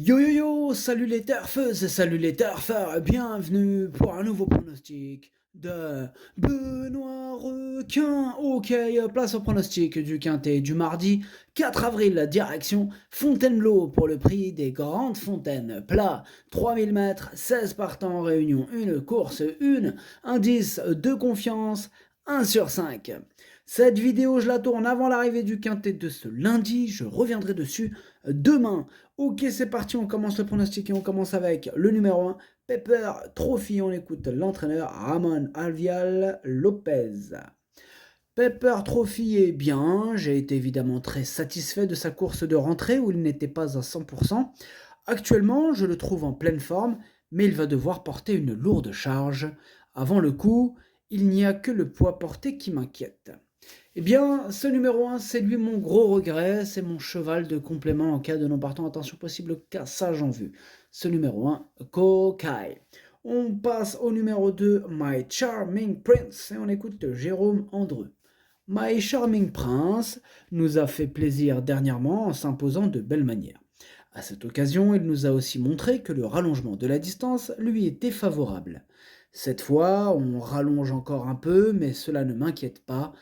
Yo yo yo, salut les turfeuses, salut les turfeurs, bienvenue pour un nouveau pronostic de Benoît Requin. Ok, place au pronostic du quintet du mardi 4 avril, direction Fontainebleau pour le prix des grandes fontaines. Plat, 3000 mètres, 16 partants en réunion, une course, une, indice de confiance, 1 sur 5. Cette vidéo, je la tourne avant l'arrivée du quintet de ce lundi, je reviendrai dessus demain. Ok, c'est parti, on commence le pronostic et on commence avec le numéro 1, Pepper Trophy. On écoute l'entraîneur Ramon Alvial Lopez. Pepper Trophy est bien, j'ai été évidemment très satisfait de sa course de rentrée où il n'était pas à 100%. Actuellement, je le trouve en pleine forme, mais il va devoir porter une lourde charge. Avant le coup, il n'y a que le poids porté qui m'inquiète. Eh bien, ce numéro 1, c'est lui mon gros regret, c'est mon cheval de complément en cas de non partant. Attention, possible cassage en vue. Ce numéro 1, Kokai. On passe au numéro 2, My Charming Prince, et on écoute Jérôme Andreu. My Charming Prince nous a fait plaisir dernièrement en s'imposant de belle manière. À cette occasion, il nous a aussi montré que le rallongement de la distance lui était favorable. Cette fois, on rallonge encore un peu, mais cela ne m'inquiète pas.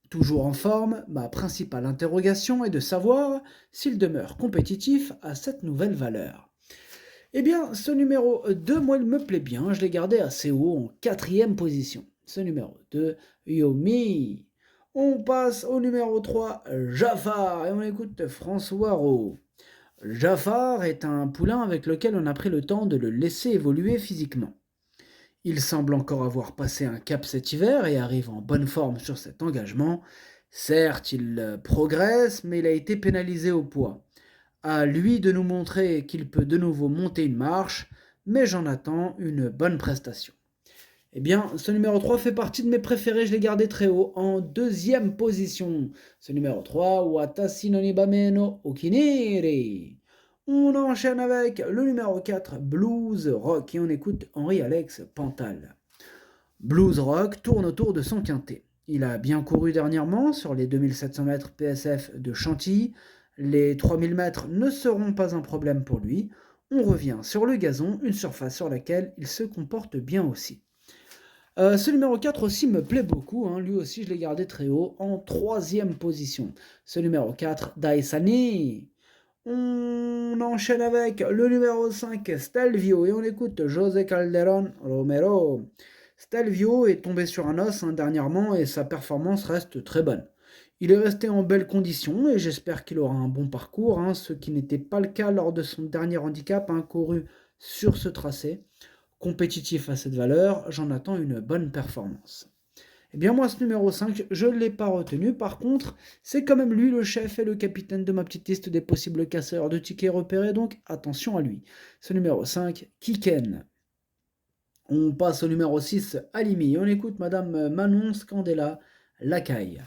Toujours en forme, ma principale interrogation est de savoir s'il demeure compétitif à cette nouvelle valeur. Eh bien, ce numéro 2, moi, il me plaît bien. Je l'ai gardé assez haut, en 4e position. Ce numéro 2, Yomi. On passe au numéro 3, Jafar, et on écoute François Rowe. Jafar est un poulain avec lequel on a pris le temps de le laisser évoluer physiquement. Il semble encore avoir passé un cap cet hiver et arrive en bonne forme sur cet engagement. Certes, il progresse, mais il a été pénalisé au poids. À lui de nous montrer qu'il peut de nouveau monter une marche, mais j'en attends une bonne prestation. Eh bien, ce numéro 3 fait partie de mes préférés, je l'ai gardé très haut, en 2e position. Ce numéro 3, Watashi no Nibame no Okiniri. On enchaîne avec le numéro 4, Blues Rock, et on écoute Henri-Alex Pantal. Blues Rock tourne autour de son quintet. Il a bien couru dernièrement sur les 2700 mètres PSF de Chantilly. Les 3000 mètres ne seront pas un problème pour lui. On revient sur le gazon, une surface sur laquelle il se comporte bien aussi. Ce numéro 4 aussi me plaît beaucoup, lui aussi je l'ai gardé très haut, en 3e position. Ce numéro 4, Daisani. On enchaîne avec le numéro 5, Stelvio, et on écoute José Calderón Romero. Stelvio est tombé sur un os dernièrement et sa performance reste très bonne. Il est resté en belle condition et j'espère qu'il aura un bon parcours, ce qui n'était pas le cas lors de son dernier handicap couru sur ce tracé. Compétitif à cette valeur, j'en attends une bonne performance. Eh bien moi ce numéro 5, je ne l'ai pas retenu, par contre, c'est quand même lui le chef et le capitaine de ma petite liste des possibles casseurs de tickets repérés, donc attention à lui. Ce numéro 5, Kiken. On passe au numéro 6, Alimi, on écoute Madame Manon Scandella Lacaille.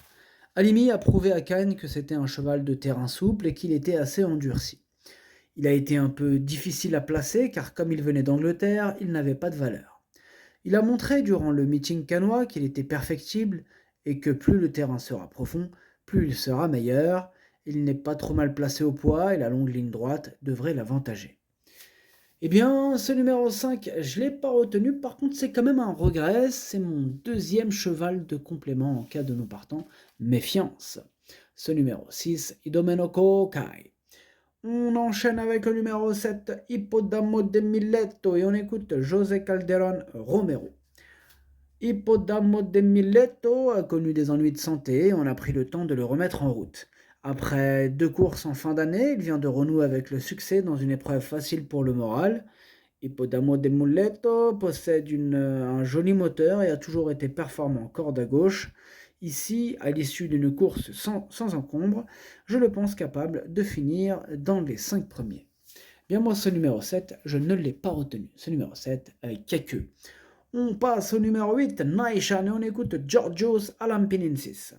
Alimi a prouvé à Cannes que c'était un cheval de terrain souple et qu'il était assez endurci. Il a été un peu difficile à placer car comme il venait d'Angleterre, il n'avait pas de valeur. Il a montré durant le meeting cannois qu'il était perfectible et que plus le terrain sera profond, plus il sera meilleur. Il n'est pas trop mal placé au poids et la longue ligne droite devrait l'avantager. Eh bien, ce numéro 5, je ne l'ai pas retenu, par contre c'est quand même un regret, c'est mon 2e cheval de complément en cas de non partant, méfiance. Ce numéro 6, Idomenoko Kai. On enchaîne avec le numéro 7, Hippodamo de Miletto, et on écoute José Calderón Romero. Hippodamo de Miletto a connu des ennuis de santé, on a pris le temps de le remettre en route. Après 2 courses en fin d'année, il vient de renouer avec le succès dans une épreuve facile pour le moral. Hippodamo de Miletto possède un joli moteur et a toujours été performant corde à gauche. Ici, à l'issue d'une course sans encombre, je le pense capable de finir dans les 5 premiers. Bien moi, ce numéro 7, je ne l'ai pas retenu. Ce numéro 7 avec Kaku. On passe au numéro 8, Naishan, et on écoute Georgios Alampinensis.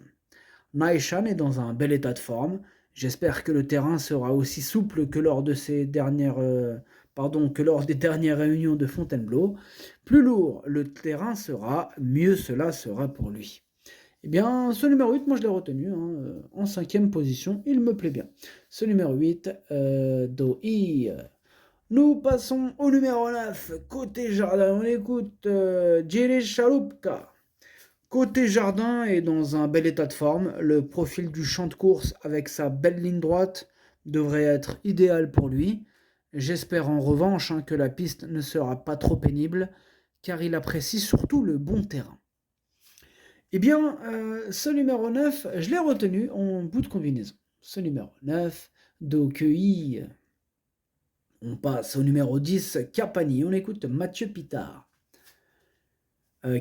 Naishan est dans un bel état de forme. J'espère que le terrain sera aussi souple que lors de que lors des dernières réunions de Fontainebleau. Plus lourd le terrain sera, mieux cela sera pour lui. Eh bien, ce numéro 8, moi je l'ai retenu en 5e position, il me plaît bien. Ce numéro 8, Doi Nous passons au numéro 9, côté jardin. On écoute Jiri Chalupka. Côté jardin et dans un bel état de forme, le profil du champ de course avec sa belle ligne droite devrait être idéal pour lui. J'espère en revanche que la piste ne sera pas trop pénible, car il apprécie surtout le bon terrain. Eh bien, ce numéro 9, je l'ai retenu en bout de combinaison. Ce numéro 9, Dokei. On passe au numéro 10, Capani. On écoute Mathieu Pitard.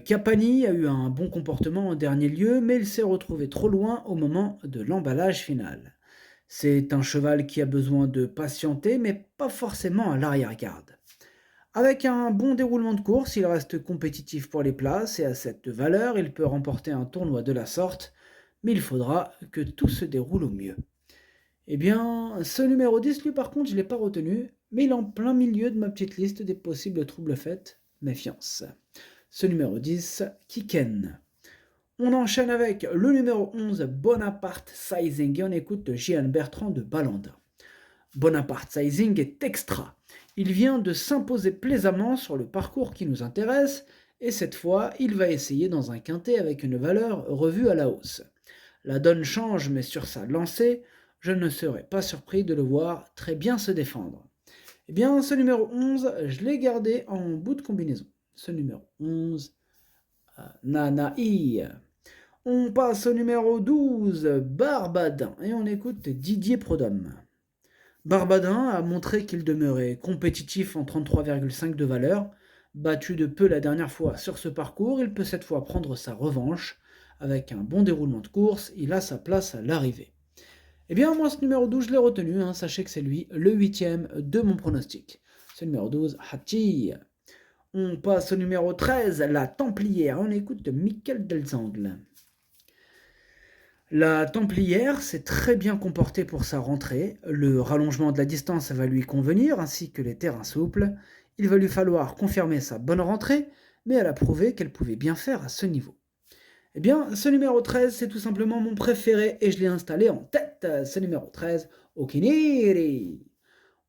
Capani a eu un bon comportement en dernier lieu, mais il s'est retrouvé trop loin au moment de l'emballage final. C'est un cheval qui a besoin de patienter, mais pas forcément à l'arrière-garde. Avec un bon déroulement de course, il reste compétitif pour les places et à cette valeur, il peut remporter un tournoi de la sorte, mais il faudra que tout se déroule au mieux. Eh bien, ce numéro 10, lui par contre, je ne l'ai pas retenu, mais il est en plein milieu de ma petite liste des possibles troubles faits. Méfiance. Ce numéro 10, Kiken. On enchaîne avec le numéro 11, Bonaparte Sizing, et on écoute Gian Bertrand de Balanda. Bonaparte Sizing est extra. Il vient de s'imposer plaisamment sur le parcours qui nous intéresse, et cette fois, il va essayer dans un quintet avec une valeur revue à la hausse. La donne change, mais sur sa lancée, je ne serais pas surpris de le voir très bien se défendre. Eh bien, ce numéro 11, je l'ai gardé en bout de combinaison. Ce numéro 11, Nanaï. On passe au numéro 12, Barbadin, et on écoute Didier Prodhomme. Barbadin a montré qu'il demeurait compétitif en 33,5 de valeur. Battu de peu la dernière fois sur ce parcours, il peut cette fois prendre sa revanche. Avec un bon déroulement de course, il a sa place à l'arrivée. Eh bien, moi, ce numéro 12, je l'ai retenu. Sachez que c'est lui, le 8e de mon pronostic. Ce numéro 12, Hachi. On passe au numéro 13, la Templière. On écoute Michael Delzangle. La Templière s'est très bien comportée pour sa rentrée. Le rallongement de la distance va lui convenir, ainsi que les terrains souples. Il va lui falloir confirmer sa bonne rentrée, mais elle a prouvé qu'elle pouvait bien faire à ce niveau. Eh bien, ce numéro 13, c'est tout simplement mon préféré et je l'ai installé en tête. Ce numéro 13, Okiniri.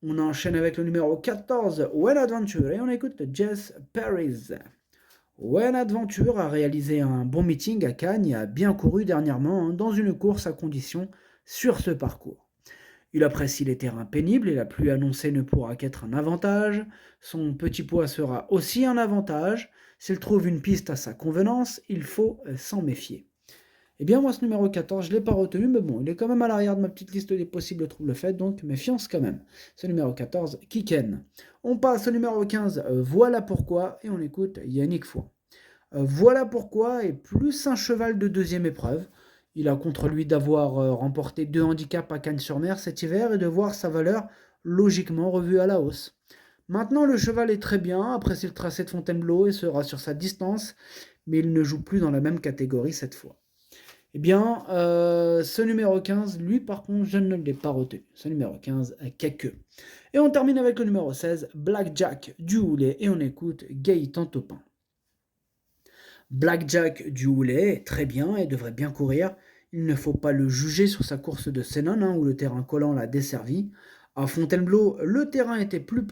On enchaîne avec le numéro 14, When Adventure, et on écoute Jess Paris. When Adventure a réalisé un bon meeting à Cannes et a bien couru dernièrement dans une course à condition sur ce parcours. Il apprécie les terrains pénibles et la pluie annoncée ne pourra qu'être un avantage. Son petit poids sera aussi un avantage. S'il trouve une piste à sa convenance, il faut s'en méfier. Eh bien, moi, ce numéro 14, je ne l'ai pas retenu, mais bon, il est quand même à l'arrière de ma petite liste des possibles troubles faits, donc méfiance quand même. Ce numéro 14, Kiken. On passe au numéro 15, Voilà pourquoi, et on écoute Yannick Foy. Voilà pourquoi est plus un cheval de deuxième épreuve. Il a contre lui d'avoir remporté 2 handicaps à Cannes-sur-Mer cet hiver et de voir sa valeur logiquement revue à la hausse. Maintenant, le cheval est très bien, apprécie le tracé de Fontainebleau et sera sur sa distance, mais il ne joue plus dans la même catégorie cette fois. Eh bien, ce numéro 15, lui par contre, je ne l'ai pas retenu. Ce numéro 15, Kakeux. Et on termine avec le numéro 16, Blackjack du Houlet, et on écoute Gaëtan Topin. Blackjack du Houlet est très bien et devrait bien courir. Il ne faut pas le juger sur sa course de Sénon, où le terrain collant l'a desservi. À Fontainebleau, le terrain est plus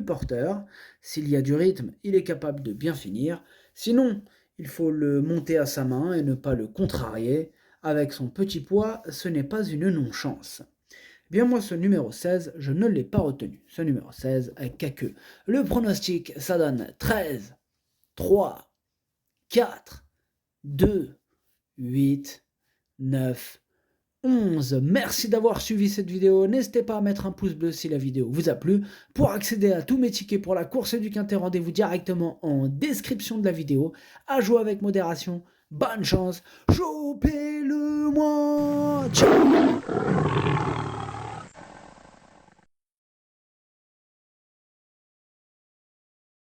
porteur. S'il y a du rythme, il est capable de bien finir. Sinon, il faut le monter à sa main et ne pas le contrarier. Avec son petit poids, ce n'est pas une non-chance. Bien moi, ce numéro 16, je ne l'ai pas retenu. Ce numéro 16, Kakeux. Le pronostic, ça donne 13, 3, 4, 2, 8, 9, 11. Merci d'avoir suivi cette vidéo. N'hésitez pas à mettre un pouce bleu si la vidéo vous a plu. Pour accéder à tous mes tickets pour la course du Quintet, rendez-vous directement en description de la vidéo. À jouer avec modération. Bonne chance. Chopez-le-moi. Ciao.